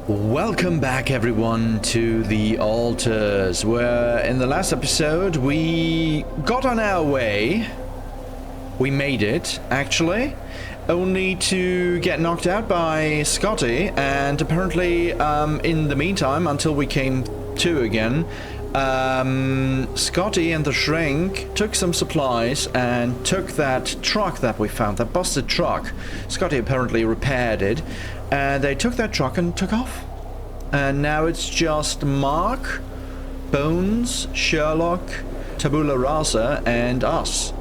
Welcome back everyone to the Alters, where in the last episode we got on our way. We made it, actually, only to get knocked out by Scotty, and apparently in the meantime, until we came to again, Scotty and the Shrink took some supplies and took that truck that we found, that busted truck. Scotty apparently repaired it. And they took that truck and took off. And now it's just Mark, Bones, Sherlock, Tabula Rasa, and us.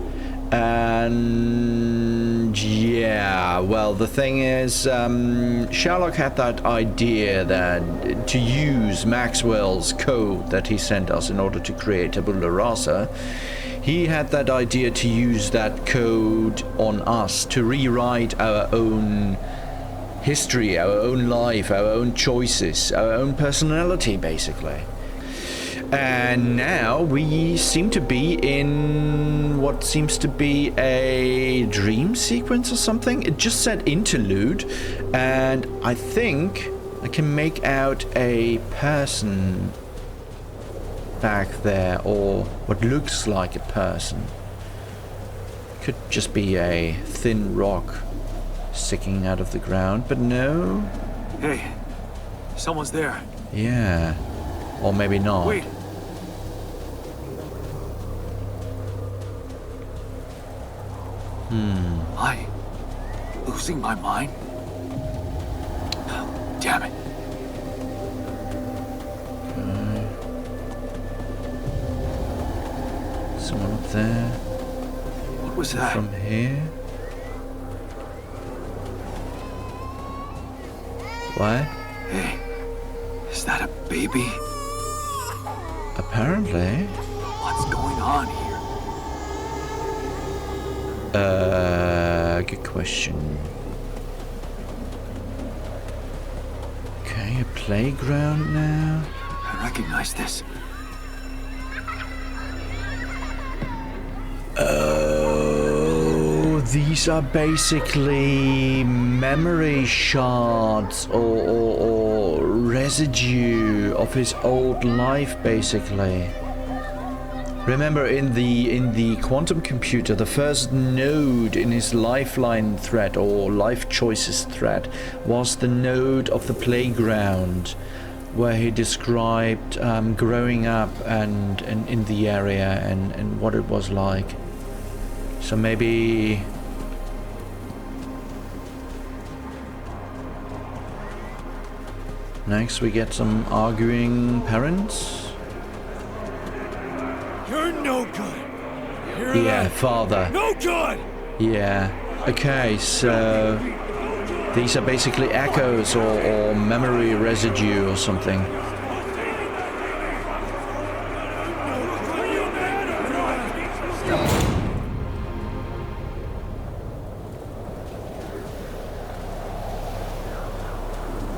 And yeah, well, the thing is, Sherlock had that idea that to use Maxwell's code that he sent us in order to create Tabula Rasa. He had that idea to use that code on us to rewrite our own history, our own life, our own choices, our own personality, basically. And now we seem to be in what seems to be a dream sequence or something. It just said Interlude, and I think I can make out a person back there, or what looks like a person. Could just be a thin rock sticking out of the ground, but no. Hey, someone's there. Yeah, or maybe not. Wait. Am I losing my mind? Damn it. Okay. Someone up there. What was that? From here. What? Hey, is that a baby? Apparently. What's going on here? Good question. Okay, a playground now. I recognize this. Oh, these are basically memory shards or residue of his old life, basically. Remember, in the quantum computer, the first node in his lifeline thread or life choices thread was the node of the playground, where he described growing up and in the area and what it was like. So maybe next we get some arguing parents. You're no good. Yeah, father. No good. Yeah. Okay, so these are basically echoes or memory residue or something.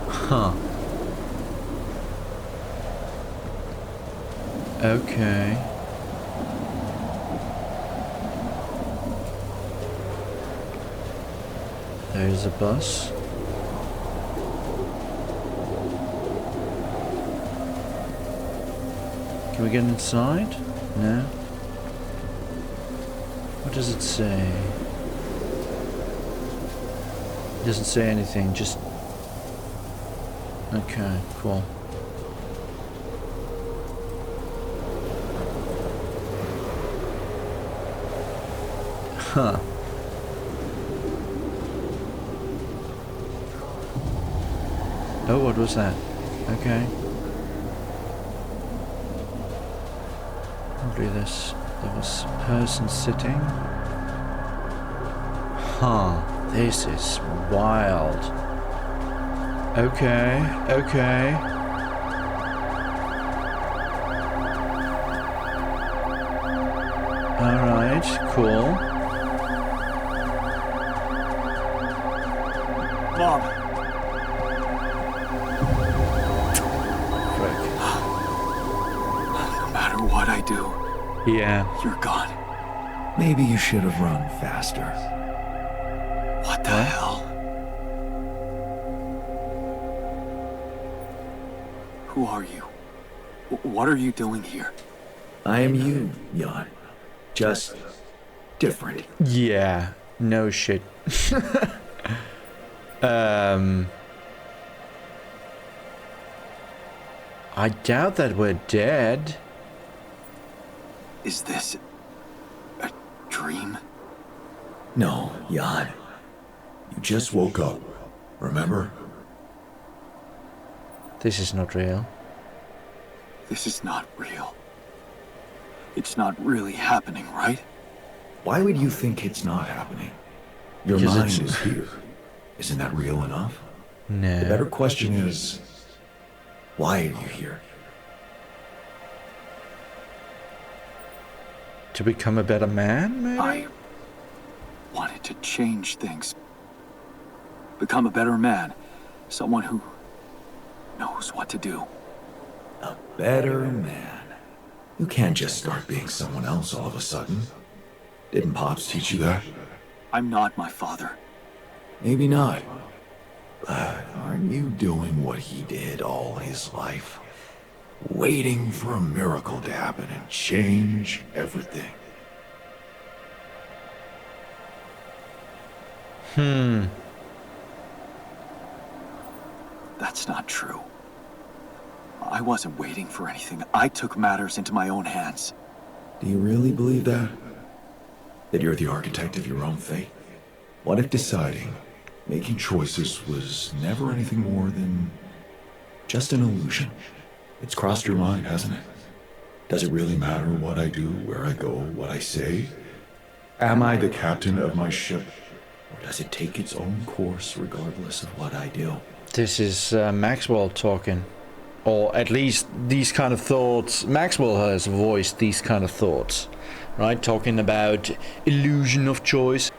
Huh. Okay. There's a bus. Can we get inside? No? What does it say? It doesn't say anything, just... Okay, cool. Huh. Oh, what was that? Okay. Probably there was a person sitting. Huh. This is wild. Okay, okay. Alright, cool. Mom. No matter what I do, Yeah. you're gone. Maybe you should have run faster. What the hell? Who are you? What are you doing here? I am you, Jan. Just different. Yeah, no shit. I doubt that we're dead. Is this a dream? No, Jan. You just woke up. Remember? This is not real. This is not real. It's not really happening, right? Why would you think it's not happening? Your Because mind it's- is here. Isn't that real enough? No. The better question is, why are you here? To become a better man, maybe? I wanted to change things. Become a better man. Someone who knows what to do. A better man. You can't just start being someone else all of a sudden. Didn't Pops teach you that? I'm not my father. Maybe not. But aren't you doing what he did all his life? Waiting for a miracle to happen and change everything. That's not true. I wasn't waiting for anything. I took matters into my own hands. Do you really believe that? That you're the architect of your own fate? What if deciding, making choices was never anything more than just an illusion? It's crossed your mind, hasn't it? Does it really matter what I do, where I go, what I say? Am I the captain of my ship? Or does it take its own course regardless of what I do? This is Maxwell talking. Or at least these kind of thoughts. Maxwell has voiced these kind of thoughts. Right? Talking about illusion of choice.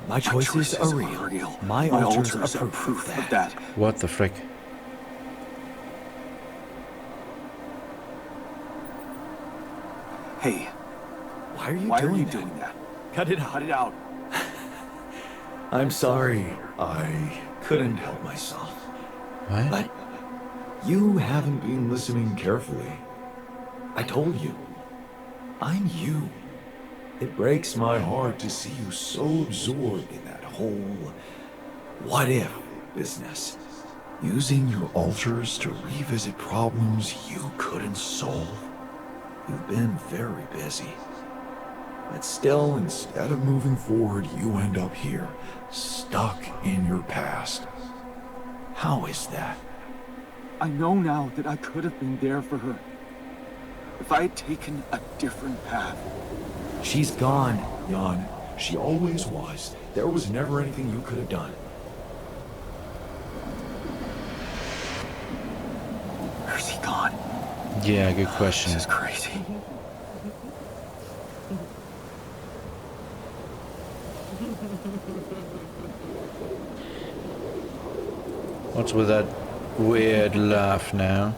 My choices are real. My alters are proof of that. What the frick? Hey, Why are you why are doing you that? doing that? Cut it out. Cut it out. I'm sorry. I couldn't help myself. What? But you haven't been listening carefully. I told you. I'm you. It breaks my heart to see you so absorbed in that whole what-if business. Using your alters to revisit problems you couldn't solve. You've been very busy. But still, instead of moving forward, you end up here, stuck in your past. How is that? I know now that I could have been there for her. If I had taken a different path. She's gone, Jan. She always was. There was never anything you could have done. Where's he gone? Yeah, good question. This is crazy. What's with that weird laugh now?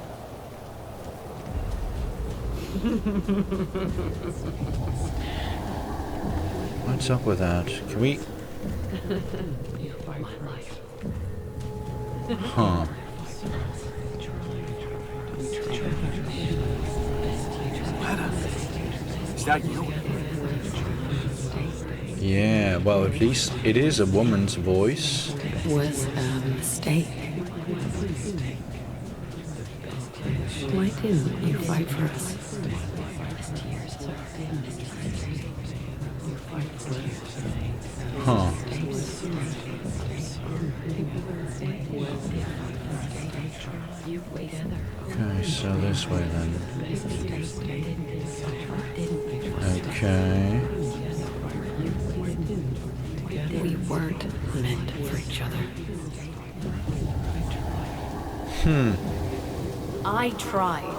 What's up with that? Can we... Huh. Is that you? Yeah, well, at least it is a woman's voice. Was a mistake. Why didn't you fight for us? Huh. Okay, so this way then. Okay. We weren't meant for each other. I tried.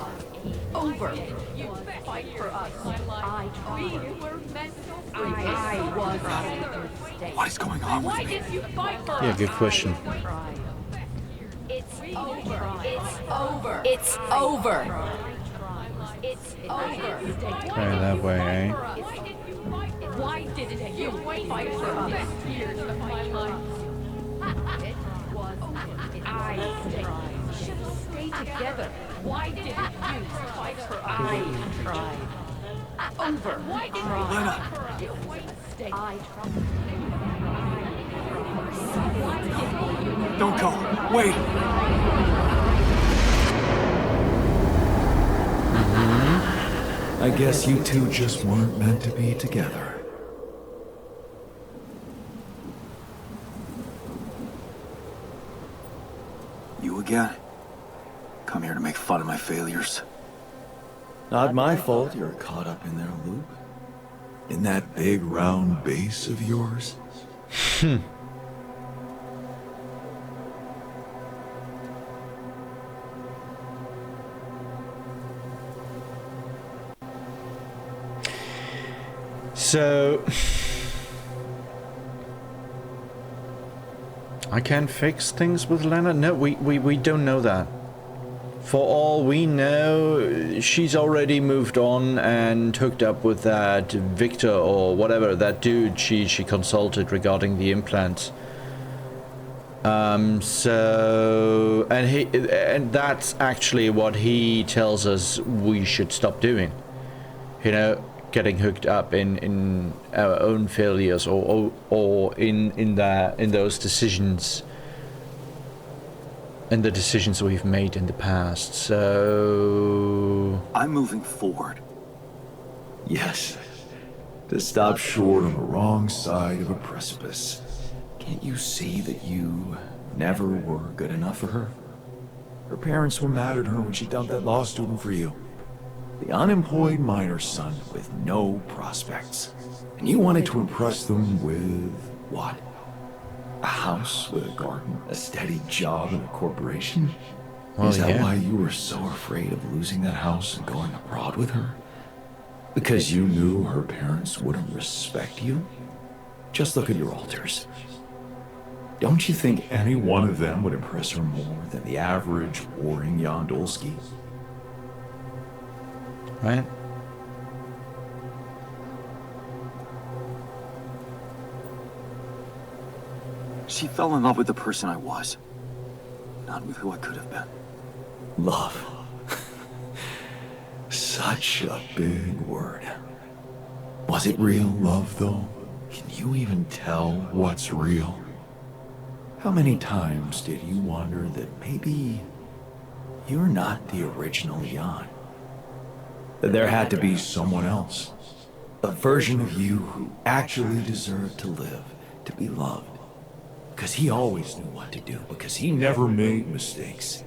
Over. You fight for us. I tried. We were meant to. I was a mistake. What is going on with Why me? did you fight for us? Yeah, good question. It's over. It's over. It's over. It's over. Okay, that way, eh? Why didn't you fight for us? Years of my life. It was. I tried. together. Why didn't you fight for us? I tried. Over. Why didn't you fight for us? It was a mistake. I tried. Don't go. Wait. I guess you two just weren't meant to be together. You again? Come here to make fun of my failures. Not my fault you're caught up in their loop. In that big round base of yours. So I can't fix things with Lena? No, we don't know that. For all we know, she's already moved on and hooked up with that Victor or whatever, that dude she consulted regarding the implants. So and that's actually what he tells us we should stop doing. You know, getting hooked up in our own failures or in those decisions. And the decisions we've made in the past, so... I'm moving forward. Yes. To stop short on the wrong side of a precipice. Can't you see that you never were good enough for her? Her parents were mad at her when she dumped that law student for you. The unemployed miner son with no prospects. And you wanted to impress them with what? A house with a garden, a steady job in a corporation? Well, Is that yeah. why you were so afraid of losing that house and going abroad with her? Because you knew her parents wouldn't respect you? Just look at your alters. Don't you think any one of them would impress her more than the average warring Yondolski? Right? She fell in love with the person I was, not with who I could have been. Love. Such a big word. Was it real love, though? Can you even tell what's real? How many times did you wonder that maybe you're not the original Jan? That there had to be someone else. A version of you who actually deserved to live, to be loved. Because he always knew what to do, because he never made mistakes.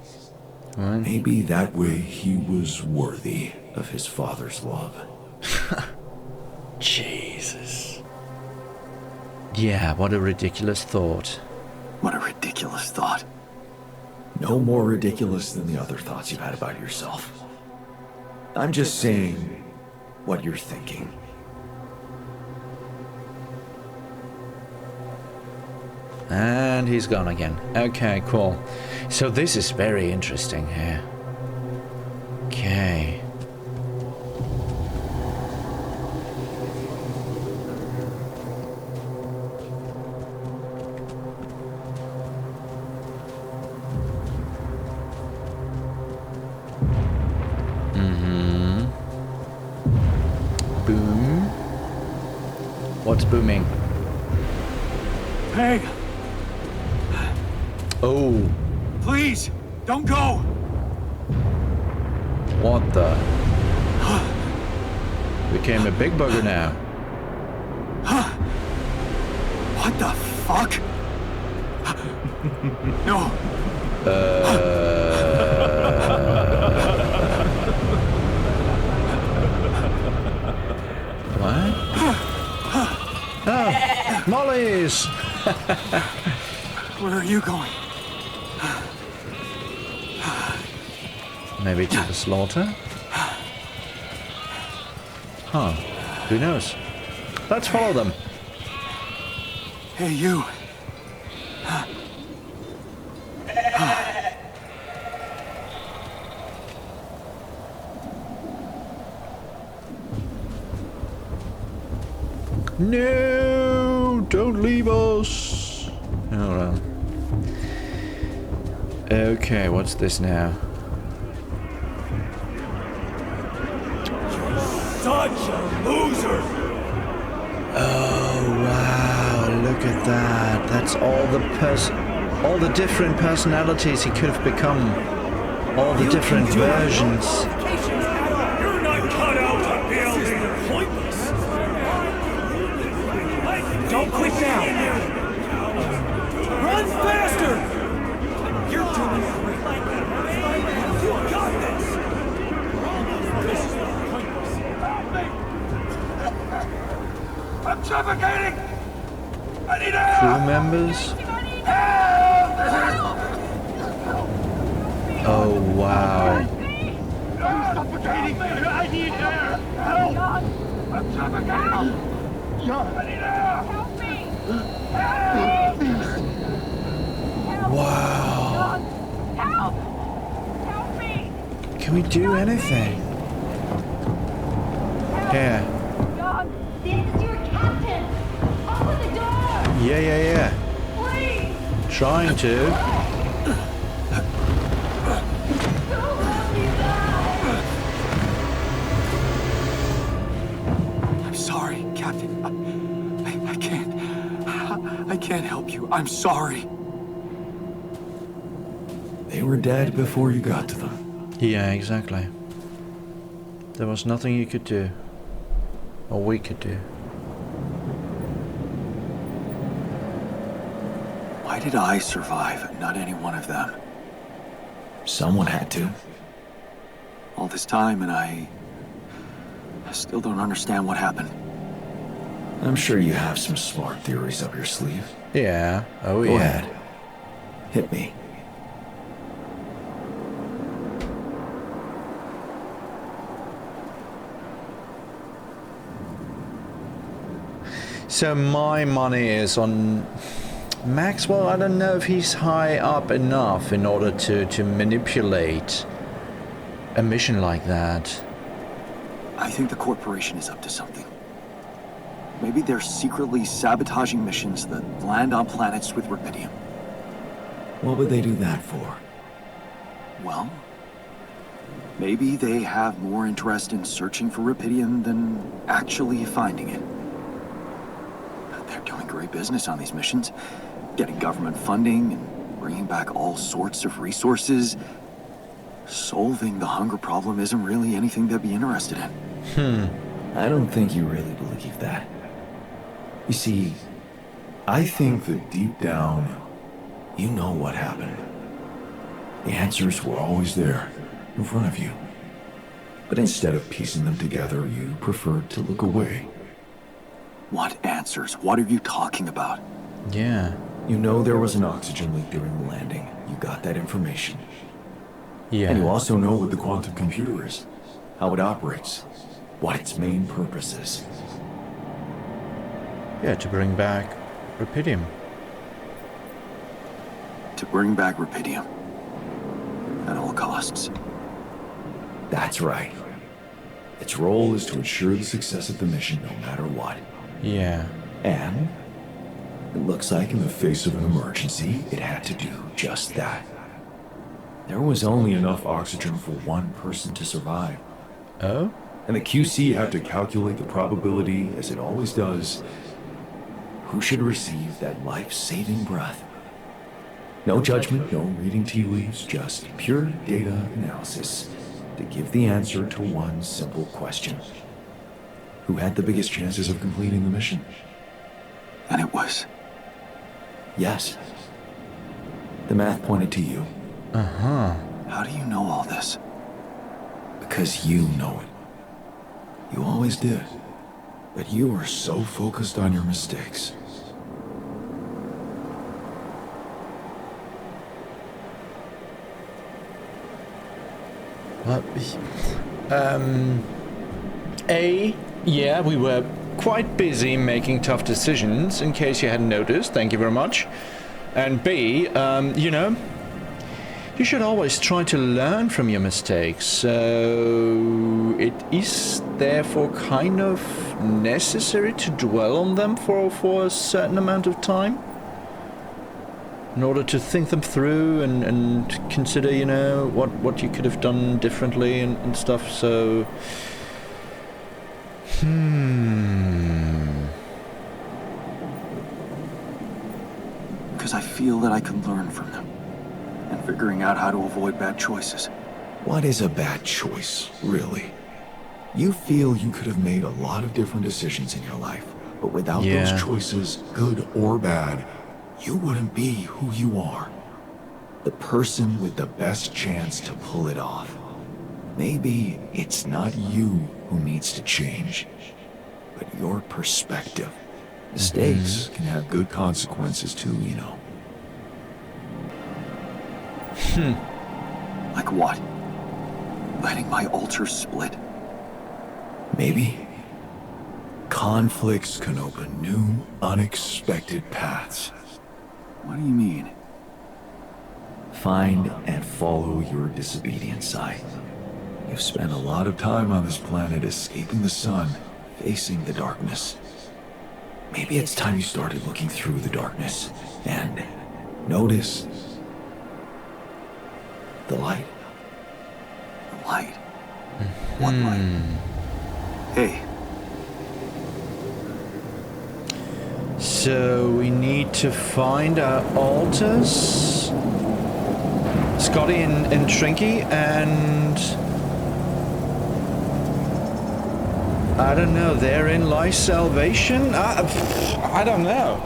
Right. Maybe that way he was worthy of his father's love. Jesus. Yeah, what a ridiculous thought. What a ridiculous thought. No more ridiculous than the other thoughts you've had about yourself. I'm just saying what you're thinking. And he's gone again. Okay, cool. So this is very interesting here. Okay. Boom. What's booming? Hey, Oh, please, don't go! what the? Became a big bugger now. What the fuck? No. What? Oh, mollies! Where are you going? Maybe to the slaughter? Huh. Who knows? Let's follow them. Hey, you. No! Don't leave us! Oh well. Okay, what's this now? Oh wow, look at that. That's all the different personalities he could have become. All the different versions. You're not cut out to build pointless. Don't quit now. Run faster. You're doing great. You got this. This is not pointless. I'm suffocating! I need Crew members. Oh wow. I'm suffocating! I need air! Help! I'm suffocating! I need air! Help me! Wow. Help! Help me! Can we do anything? Yeah. John, this is your captain! Open the door! Yeah. Please! Trying to. Don't let me die! I'm sorry, Captain. I can't help you. I'm sorry. They were dead before you got to them. Yeah, exactly. There was nothing you could do. Or we could do. Why did I survive, not any one of them? Someone had to. All this time, and I still don't understand what happened. I'm sure you have some smart theories up your sleeve. Yeah. Oh Go yeah. ahead. Hit me. So my money is on Maxwell. I don't know if he's high up enough in order to manipulate a mission like that. I think the corporation is up to something. Maybe they're secretly sabotaging missions that land on planets with rubidium. What would they do that for? Well, maybe they have more interest in searching for rubidium than actually finding it. They're doing great business on these missions, getting government funding and bringing back all sorts of resources. Solving the hunger problem isn't really anything they'd be interested in. I don't think you really believe that. You see, I think that deep down, you know what happened. The answers were always there, in front of you. But instead of piecing them together, you preferred to look away. What answers? What are you talking about? Yeah. You know there was an oxygen leak during the landing. You got that information. Yeah. And you also know what the quantum computer is, how it operates, what its main purpose is. Yeah, to bring back rubidium. To bring back rubidium. At all costs. That's right. Its role is to ensure the success of the mission no matter what. Yeah. And it looks like in the face of an emergency, it had to do just that. There was only enough oxygen for one person to survive. Oh? And the QC had to calculate the probability, as it always does, who should receive that life-saving breath. No judgment, no reading tea leaves, just pure data analysis to give the answer to one simple question. Who had the biggest chances of completing the mission? And it was. Yes. The math pointed to you. Uh-huh. How do you know all this? Because you know it. You always did. But you were so focused on your mistakes. Yeah, we were quite busy making tough decisions, in case you hadn't noticed. Thank you very much. And B, you know, you should always try to learn from your mistakes. So it is therefore kind of necessary to dwell on them for a certain amount of time, in order to think them through and consider, you know, what you could have done differently and stuff. So Because I feel that I can learn from them. And figuring out how to avoid bad choices. What is a bad choice, really? You feel you could have made a lot of different decisions in your life, but without Yeah. those choices, good or bad, you wouldn't be who you are. The person with the best chance to pull it off. Maybe it's not you who needs to change, but your perspective. Mistakes can have good consequences too, you know. Like what? Letting my altars split? Maybe. Conflicts can open new, unexpected paths. What do you mean? Find and follow your disobedient side. You've spent a lot of time on this planet escaping the sun, facing the darkness. Maybe it's time you started looking through the darkness and notice the light. The light? What light? Hey, So we need to find our altars. Scotty and Trinky, and I don't know, therein lies salvation? I don't know.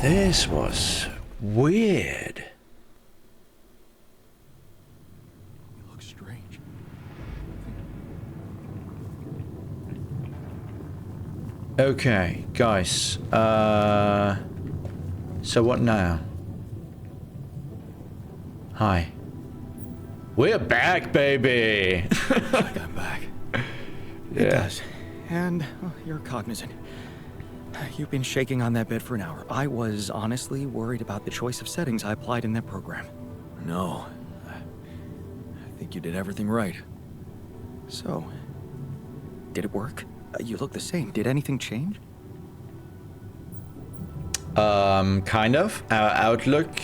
This was weird. you look strange. Okay, guys. So what now? Hi. We're back, baby. I'm back. Yeah. It does. And you're cognizant. You've been shaking on that bed for an hour. I was honestly worried about the choice of settings I applied in that program. No. I think you did everything right. So, did it work? You look the same. Did anything change? Kind of. Our outlook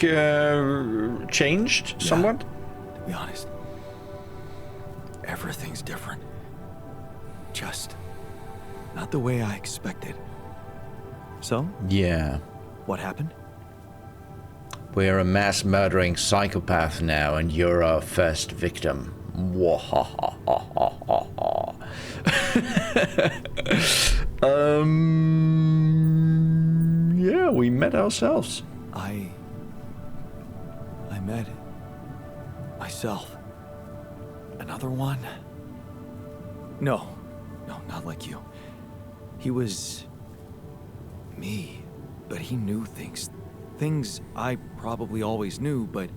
changed somewhat. To be honest, everything's different. Just not the way I expected. So, Yeah. what happened? We're a mass murdering psychopath now, and you're our first victim. Wahahahaha. Yeah, we met ourselves. I met myself. Another one? No, not like you. He was me, but he knew things. Things I probably always knew, but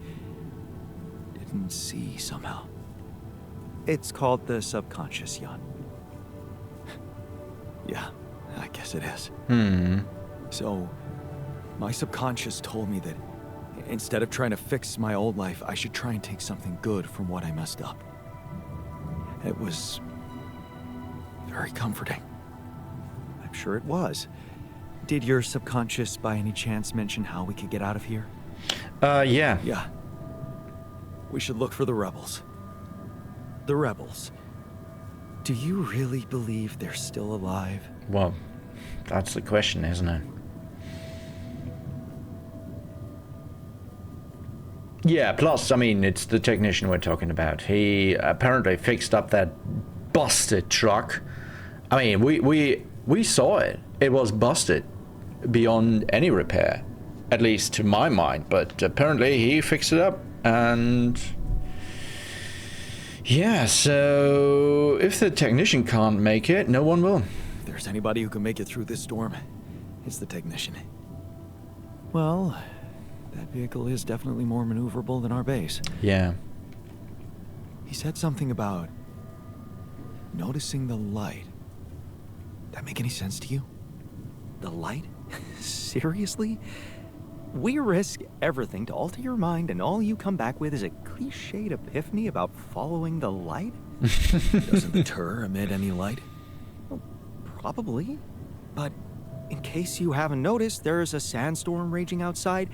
didn't see somehow. It's called the subconscious, Jan. Yeah, I guess it is. Hmm. So, my subconscious told me that instead of trying to fix my old life, I should try and take something good from what I messed up. It was very comforting. I'm sure it was. Did your subconscious by any chance mention how we could get out of here? Yeah. Yeah. We should look for the rebels. The rebels. Do you really believe they're still alive? Well, that's the question, isn't it? Yeah, plus, I mean, it's the technician we're talking about. He apparently fixed up that busted truck. I mean, we saw it. It was busted beyond any repair, at least to my mind. But apparently he fixed it up, and yeah, so if the technician can't make it, no one will. If there's anybody who can make it through this storm, it's the technician. Well, that vehicle is definitely more maneuverable than our base. Yeah. He said something about noticing the light. That make any sense to you? The light? Seriously? We risk everything to alter your mind, and all you come back with is a cliched epiphany about following the light? Doesn't the Tur emit any light? Well, probably. But in case you haven't noticed, there's a sandstorm raging outside.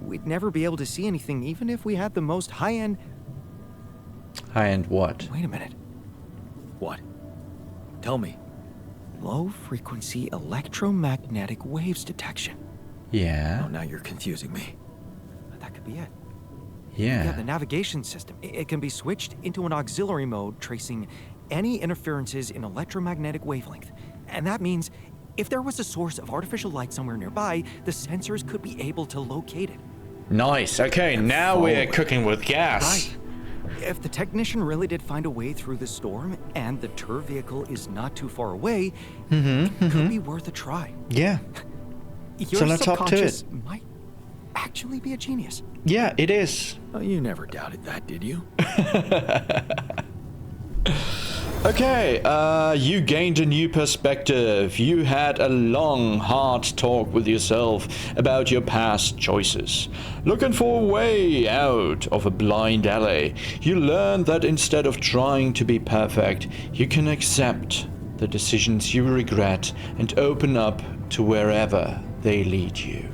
We'd never be able to see anything, even if we had the most high-end... High-end what? Wait a minute. What? Tell me. Low-frequency electromagnetic waves detection. Yeah. Oh, now you're confusing me. That could be it. Yeah. Yeah, the navigation system. It can be switched into an auxiliary mode tracing any interferences in electromagnetic wavelength. And that means if there was a source of artificial light somewhere nearby, the sensors could be able to locate it. Nice. Okay, now we're cooking with gas. Right. If the technician really did find a way through the storm and the tour vehicle is not too far away, it could be worth a try. Yeah. Your So let's hop to subconscious it. might actually be a genius. Yeah, it is. Oh, you never doubted that, did you? Okay, you gained a new perspective. You had a long, hard talk with yourself about your past choices. Looking for a way out of a blind alley, you learned that instead of trying to be perfect, you can accept the decisions you regret and open up to wherever they lead you.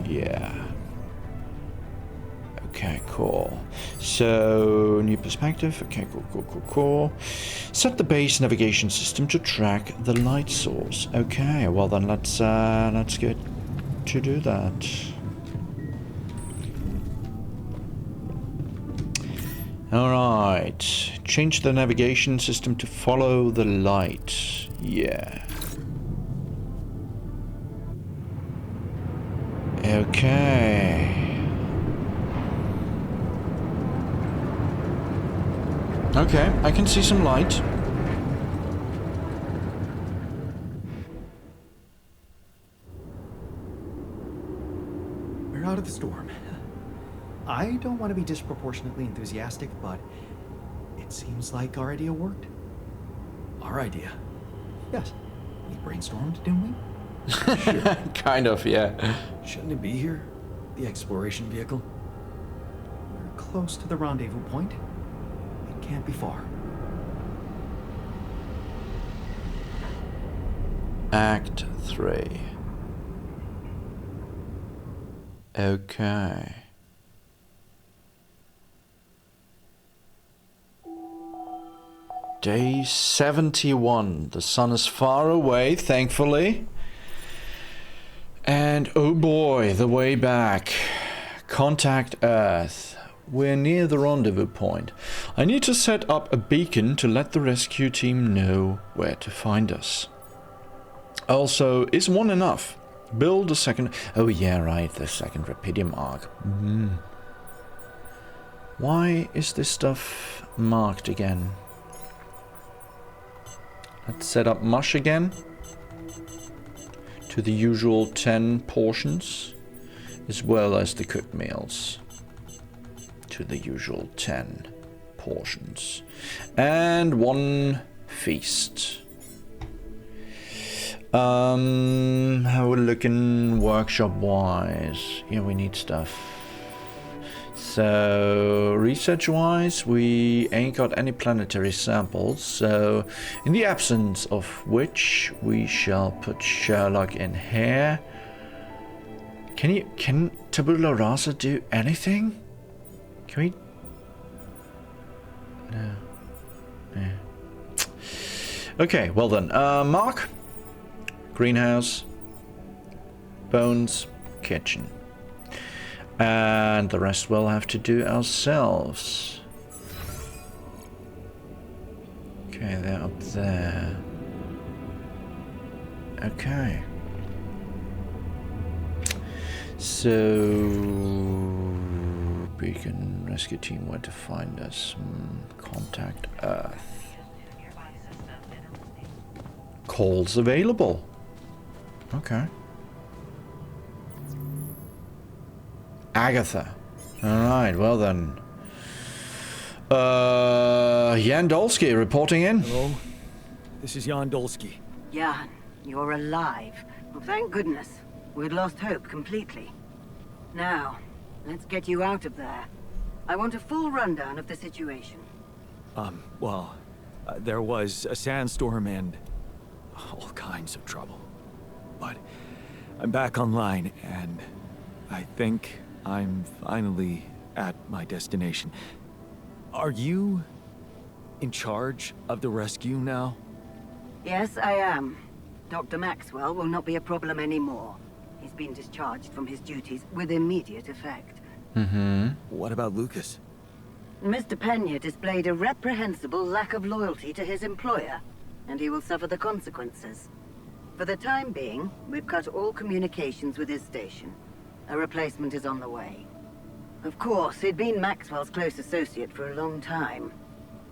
Yeah. Okay, cool. So, new perspective. Okay, cool. Set the base navigation system to track the light source. Okay, well then let's get to do that. Alright. Change the navigation system to follow the light. Yeah. Okay. Okay, I can see some light. We're out of the storm. I don't want to be disproportionately enthusiastic, but it seems like our idea worked. Our idea? Yes. We brainstormed, didn't we? Kind of, yeah. Shouldn't it be here? The exploration vehicle? We're close to the rendezvous point. It can't be far. Act 3. Okay. Day 71. The sun is far away, thankfully. And oh boy, the way back. Contact Earth. We're near the rendezvous point. I need to set up a beacon to let the rescue team know where to find us. Also, is one enough? Build a second... Oh yeah, right, the second Rapidium arc. Why is this stuff marked again? Let's set up mush again. To the usual 10 portions. As well as the cooked meals. To the usual 10 portions. And one feast. How we're looking workshop wise. Yeah, we need stuff. So research wise, we ain't got any planetary samples. So in the absence of which, we shall put Sherlock in here. Can Tabula Rasa do anything? Can we? No. Yeah. Okay, well then. Mark. Greenhouse. Bones. Kitchen. And the rest we'll have to do ourselves. Okay, they're up there. Okay. So... Beacon rescue team, where to find us? Contact Earth. Calls available. Okay. Agatha. Alright, well then. Jan Dolsky reporting in. Hello, this is Jan Dolsky. Jan, you're alive. Well, thank goodness. We'd lost hope completely. Now, let's get you out of there. I want a full rundown of the situation. There was a sandstorm and all kinds of trouble. But I'm back online, and I think I'm finally at my destination. Are you in charge of the rescue now? Yes, I am. Dr. Maxwell will not be a problem anymore. He's been discharged from his duties with immediate effect. What about Lucas? Mr. Pena displayed a reprehensible lack of loyalty to his employer, and he will suffer the consequences. For the time being, we've cut all communications with his station. A replacement is on the way. Of course, he'd been Maxwell's close associate for a long time.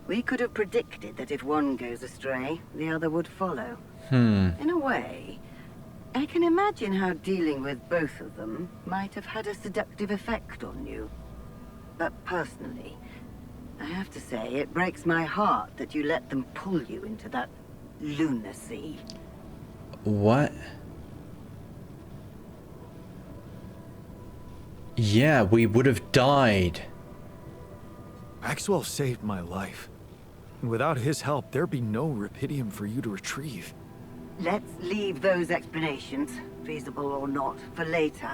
We could have predicted that if one goes astray, the other would follow. In a way, I can imagine how dealing with both of them might have had a seductive effect on you. But personally, I have to say, it breaks my heart that you let them pull you into that lunacy. What? Yeah, we would have died. Maxwell saved my life. Without his help, there'd be no Rapidium for you to retrieve. Let's leave those explanations, feasible or not, for later.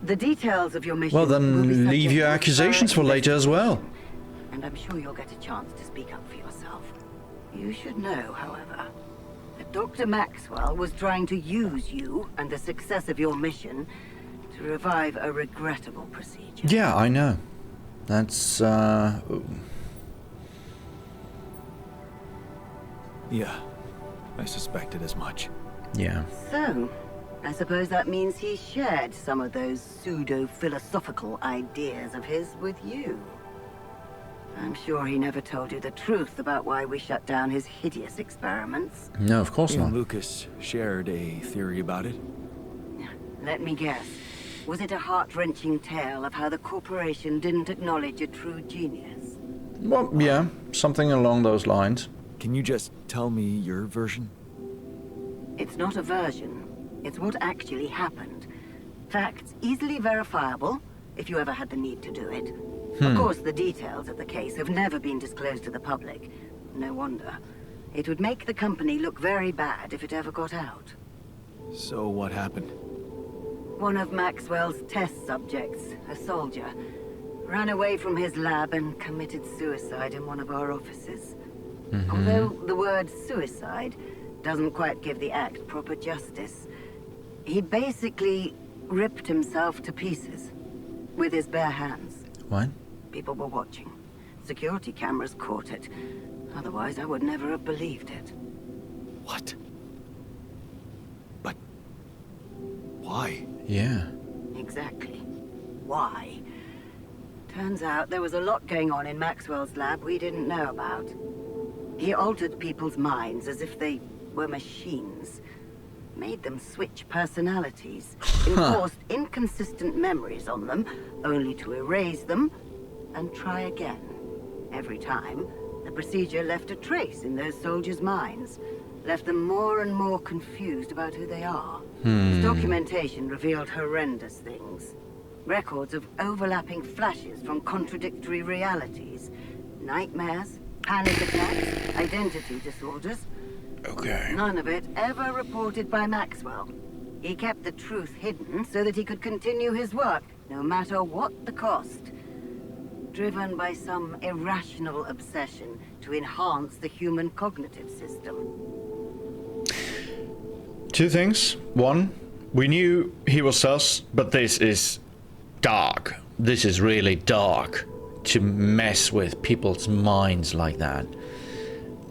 The details of your mission. Well, will be then subject leave your to accusations for thorough later as well. investigation, And I'm sure you'll get a chance to speak up for yourself. You should know, however, that Dr. Maxwell was trying to use you and the success of your mission to revive a regrettable procedure. Yeah, I know. That's, Yeah, I suspected as much. yeah. So, I suppose that means he shared some of those pseudo-philosophical ideas of his with you. I'm sure he never told you the truth about why we shut down his hideous experiments. No, of course He and not. Lucas shared a theory about it. Let me guess. Was it a heart-wrenching tale of how the corporation didn't acknowledge a true genius? Well, yeah, something along those lines. Can you just tell me your version? It's not a version. It's what actually happened. Facts easily verifiable, if you ever had the need to do it. Of course, the details of the case have never been disclosed to the public. No wonder. It would make the company look very bad if it ever got out. So what happened? One of Maxwell's test subjects, a soldier, ran away from his lab and committed suicide in one of our offices. Although the word suicide doesn't quite give the act proper justice, he basically ripped himself to pieces with his bare hands. What? People were watching. Security cameras caught it. Otherwise, I would never have believed it. What? But why? Yeah. Exactly. Why? Turns out there was a lot going on in Maxwell's lab we didn't know about. He altered people's minds as if they were machines. Made them switch personalities. Enforced inconsistent memories on them, only to erase them and try again. Every time, the procedure left a trace in those soldiers' minds. Left them more and more confused about who they are. His documentation revealed horrendous things. Records of overlapping flashes from contradictory realities. Nightmares, panic attacks, identity disorders. Okay. None of it ever reported by Maxwell. He kept the truth hidden so that he could continue his work, no matter what the cost. Driven by some irrational obsession to enhance the human cognitive system. Two things. One, we knew he was sus, but this is dark. This is really dark to mess with people's minds like that.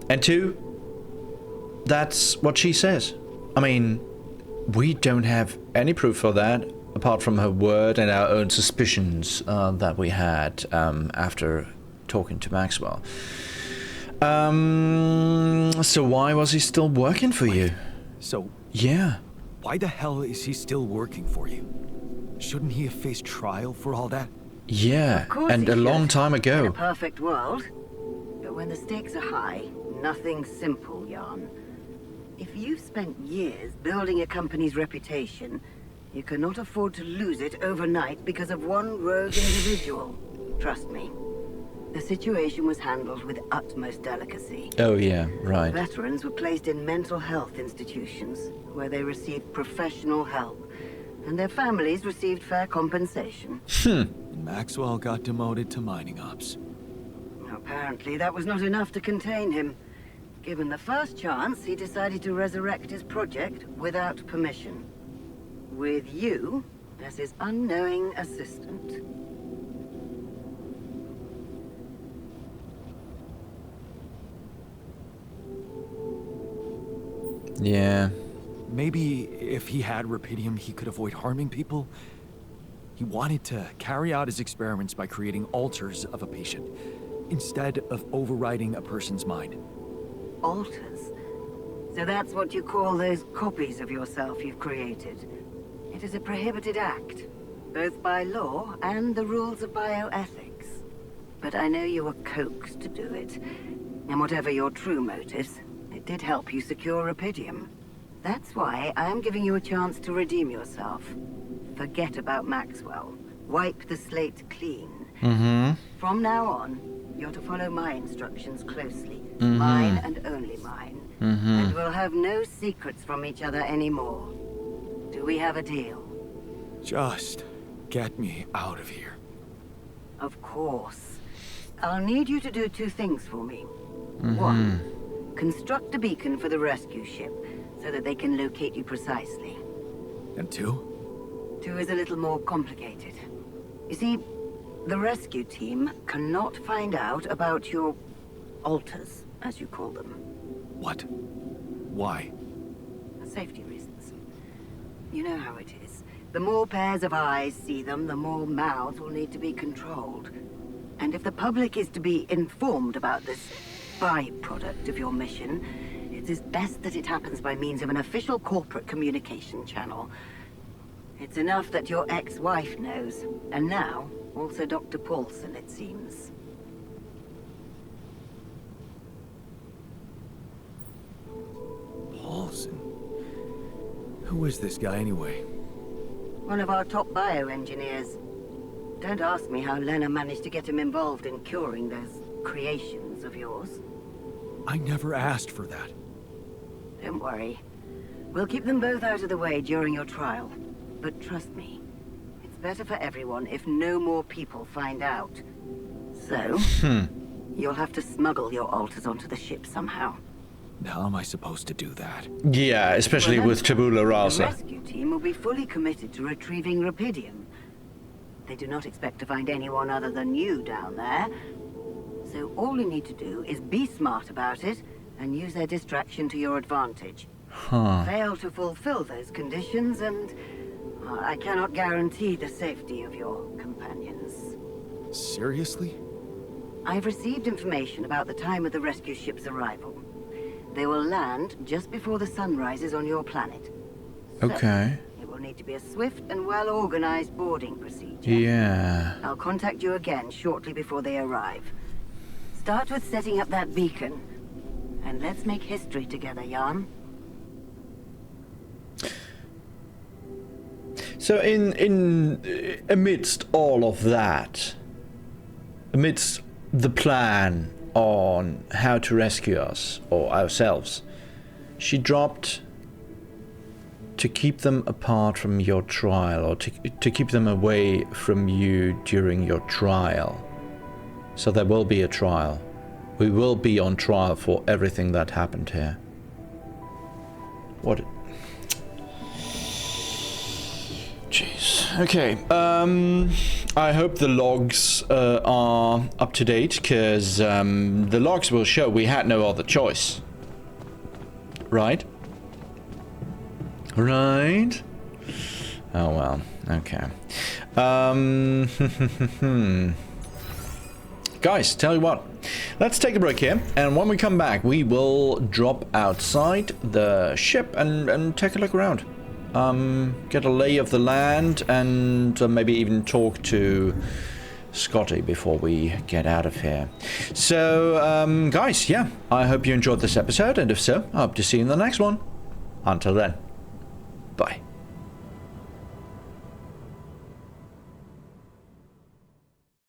And two, that's what she says. I mean, we don't have any proof for that, apart from her word and our own suspicions that we had after talking to Maxwell. So why was he still working for you? So Yeah. why the hell is he still working for you? Shouldn't he have faced trial for all that? Yeah, Of course and he a long should. time In a ago. perfect world. But when the stakes are high, nothing's simple, Jan. If you've spent years building a company's reputation, you cannot afford to lose it overnight because of one rogue individual. Trust me. The situation was handled with utmost delicacy. Oh yeah, right. Veterans were placed in mental health institutions where they received professional help. and their families received fair compensation. And Maxwell got demoted to mining ops. Apparently, that was not enough to contain him. Given the first chance, he decided to resurrect his project without permission. With you as his unknowing assistant. Yeah. Maybe if he had Rapidium, he could avoid harming people. He wanted to carry out his experiments by creating alters of a patient, instead of overriding a person's mind. Alters? So that's what you call those copies of yourself you've created. It is a prohibited act, both by law and the rules of bioethics. But I know you were coaxed to do it. And whatever your true motives, it did help you secure Rapidium. That's why I am giving you a chance to redeem yourself. Forget about Maxwell. Wipe the slate clean. From now on, you're to follow my instructions closely. Mine and only mine. And we'll have no secrets from each other anymore. Do we have a deal? Just get me out of here. Of course. I'll need you to do two things for me. One, construct a beacon for the rescue ship, so that they can locate you precisely. And two? Two is a little more complicated. You see, the rescue team cannot find out about your alters, as you call them. What? Why? Safety reasons. You know how it is. The more pairs of eyes see them, the more mouths will need to be controlled. And if the public is to be informed about this byproduct of your mission, it is best that it happens by means of an official corporate communication channel. It's enough that your ex-wife knows, and now also Dr. Paulson, it seems. Paulson? Who is this guy anyway? One of our top bioengineers. Don't ask me how Lena managed to get him involved in curing those creations of yours. I never asked for that. Don't worry. We'll keep them both out of the way during your trial. But trust me, it's better for everyone if no more people find out. So, you'll have to smuggle your alters onto the ship somehow. How am I supposed to do that? Yeah, especially with tabula The rasa. rescue team will be fully committed to retrieving Rapidium. They do not expect to find anyone other than you down there. So all you need to do is be smart about it and use their distraction to your advantage. Fail to fulfill those conditions and I cannot guarantee the safety of your companions. Seriously? I've received information about the time of the rescue ship's arrival. They will land just before the sun rises on your planet. So, Okay. it will need to be a swift and well-organized boarding procedure. Yeah. I'll contact you again shortly before they arrive. Start with setting up that beacon. And let's make history together, Jan. So amidst all of that, amidst the plan on how to rescue us or ourselves, she dropped to keep them apart from your trial, or to keep them away from you during your trial. So there will be a trial. We will be on trial for everything that happened here. What? Jeez. Okay. I hope the logs are up to date, because the logs will show we had no other choice. Right? Right? Oh well. Okay. Guys, tell you what. Let's take a break here, and when we come back, we will drop outside the ship and take a look around. Get a lay of the land, and maybe even talk to Scotty before we get out of here. So, guys, yeah, I hope you enjoyed this episode, and if so, I hope to see you in the next one. Until then, bye.